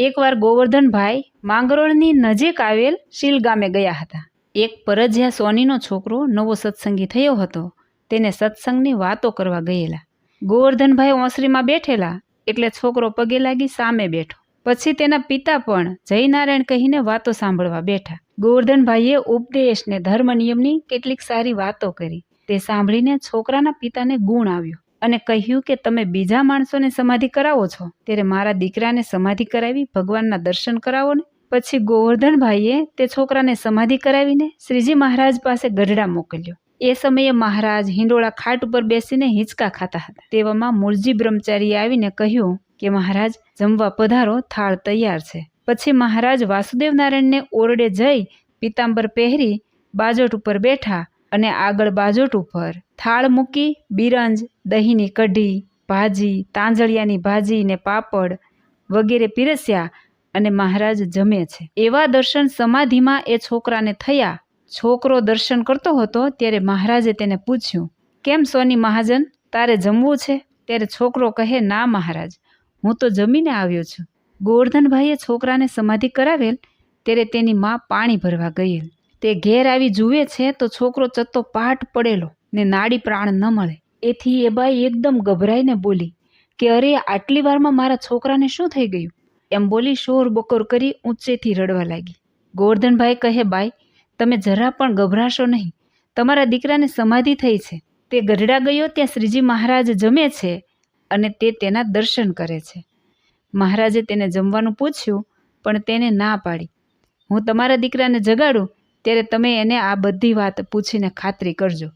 એકવાર ગોવર્ધનભાઈ માંગરોળની નજીક આવેલ શીલ ગામે ગયા હતા. એક પરજિયા સોનીનો છોકરો નવો સત્સંગી થયો હતો. તેને સત્સંગની વાતો કરવા ગયેલા. ગોવર્ધનભાઈ ઓસરીમાં બેઠેલા એટલે છોકરો પગે લાગી સામે બેઠો. પછી તેના પિતા પણ જયનારાયણ કહીને વાતો સાંભળવા બેઠા. ગોવર્ધનભાઈએ ઉપદેશ ને ધર્મ નિયમની કેટલીક સારી વાતો કરી. તે સાંભળીને છોકરાના પિતાને ગુણ આવ્યો અને કહ્યું કે તમે બીજા માણસોને સમાધિ કરાવો છો, ત્યારે મારા દીકરાને સમાધિ કરાવી ભગવાનના દર્શન કરાવો ને. પછી ગોવર્ધનભાઈએ તે છોકરાને સમાધિ કરાવીને શ્રીજી મહારાજ પાસે ગઢડા મોકલ્યો. એ સમયે મહારાજ હિંડોળા ખાટ ઉપર બેસીને હિંચકા ખાતા હતા. તેવામાં મૂળજી બ્રહ્મચારીએ આવીને કહ્યું કે મહારાજ જમવા પધારો, થાળ તૈયાર છે. પછી મહારાજ વાસુદેવ નારાયણને ઓરડે જઈ પીતાંબર પહેરી બાજોટ ઉપર બેઠા અને આગળ બાજોટ ઉપર થાળ મૂકી બિરંજ, દહીંની કઢી, ભાજી, તાંજળિયાની ભાજી ને પાપડ વગેરે પીરસ્યા અને મહારાજ જમે છે. એવા દર્શન સમાધિમાં એ છોકરાને થયા. છોકરો દર્શન કરતો હતો ત્યારે મહારાજે તેને પૂછ્યું, કેમ સોની મહાજન, તારે જમવું છે? ત્યારે છોકરો કહે, ના મહારાજ, હું તો જમીને આવ્યો છું. ગોવર્ધનભાઈએ છોકરાને સમાધિ કરાવેલ ત્યારે તેની માં પાણી ભરવા ગયેલ. તે ઘેર આવી જુએ છે તો છોકરો ચત્તો પાટ પડેલો ને નાડી પ્રાણ ન મળે. એથી એ બાઈ એકદમ ગભરાઈને બોલી કે અરે, આટલી વારમાં મારા છોકરાને શું થઈ ગયું? એમ બોલી શોર બકોર કરી ઊંચેથી રડવા લાગી. ગોવર્ધનભાઈ કહે, બાઈ, તમે જરા પણ ગભરાશો નહીં. તમારા દીકરાને સમાધિ થઈ છે. તે ગઢડા ગયો ત્યાં શ્રીજી મહારાજ જમે છે અને તે તેના દર્શન કરે છે. મહારાજે તેને જમવાનું પૂછ્યું પણ તેને ના પાડી. હું તમારા દીકરાને જગાડું ત્યારે તમે એને આ બધી વાત પૂછીને ખાતરી કરજો.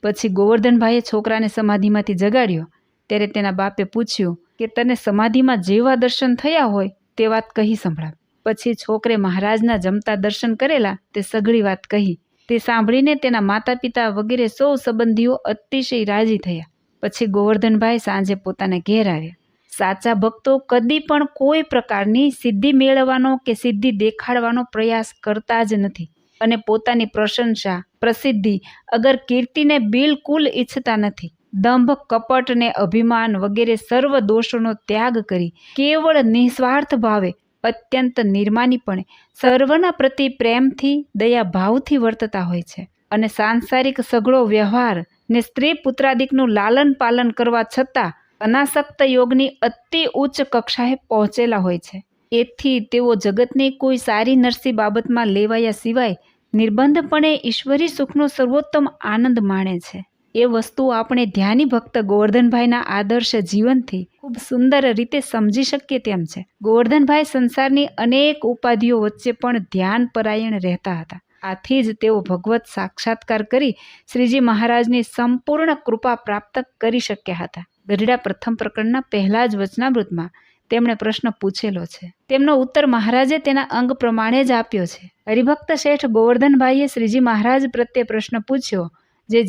પછી ગોવર્ધનભાઈએ છોકરાને સમાધિમાંથી જગાડ્યો ત્યારે તેના બાપે પૂછ્યું કે તને સમાધિમાં જેવા દર્શન થયા હોય તે વાત કહી સંભળાવ. પછી છોકરે મહારાજના જમતા દર્શન કરેલા તે સઘળી વાત કહી. તે સાંભળીને તેના માતા પિતા વગેરે સૌ સંબંધીઓ અતિશય રાજી થયા. પછી ગોવર્ધનભાઈ સાંજે પોતાના ઘેર આવ્યા. સાચા ભક્તો કદી પણ કોઈ પ્રકારની સિદ્ધિ મેળવવાનો કે સિદ્ધિ દેખાડવાનો પ્રયાસ કરતા જ નથી અને પોતાની પ્રશંસા, પ્રસિદ્ધિ અગર કીર્તિને બિલકુલ ઈચ્છતા નથી. દંભ, કપટ ને અભિમાન વગેરે સર્વ દોષોનો ત્યાગ કરી કેવળ નિસ્વાર્થ ભાવે અત્યંત નિર્માનીપણે સર્વના પ્રતિ પ્રેમથી, દયા ભાવથી વર્તતા હોય છે અને સાંસારિક સઘળો વ્યવહાર ને સ્ત્રી પુત્રાદિકનું લાલન પાલન કરવા છતાં અનાસક્ત યોગની અતિ ઉચ્ચ કક્ષાએ પહોંચેલા હોય છે. એથી તેઓ જગતની કોઈ સારી નરસી બાબતમાં લેવાયા સિવાય નિર્બંધપણે ઈશ્વરી સુખનો સર્વોત્તમ આનંદ માણે છે. એ વસ્તુ આપણે ધ્યાની ભક્ત ગોવર્ધનભાઈના આદર્શ જીવનથી ખૂબ સુંદર રીતે સમજી શકીએ તેમ છે. ગોવર્ધનભાઈ સંસારની અનેક ઉપાધિઓ વચ્ચે પણ ધ્યાન પરાયણ રહેતા હતા. આથી જ તેઓ ભગવત સાક્ષાત્કાર કરી શ્રીજી મહારાજની સંપૂર્ણ કૃપા પ્રાપ્ત કરી શક્યા હતા. ગઢડા પ્રથમ પ્રકરણના પહેલા જ વચનામૃતમાં તેમણે પ્રશ્ન પૂછેલો છે. તેમનો ઉત્તર મહારાજે તેના અંગ પ્રમાણે જ આપ્યો છે. હરિભક્ત શેઠ ગોવર્ધનભાઈએ શ્રીજી મહારાજ પ્રત્યે પ્રશ્ન પૂછ્યો,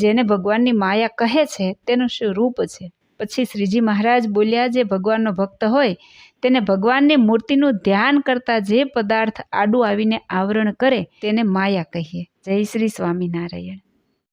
જેને ભગવાનની માયા કહે છે તેનું શું રૂપ છે? પછી શ્રીજી મહારાજ બોલ્યા, જે ભગવાનનો ભક્ત હોય તેને ભગવાનની મૂર્તિનું ધ્યાન કરતા જે પદાર્થ આડું આવીને આવરણ કરે તેને માયા કહીએ. જય શ્રી સ્વામિનારાયણ.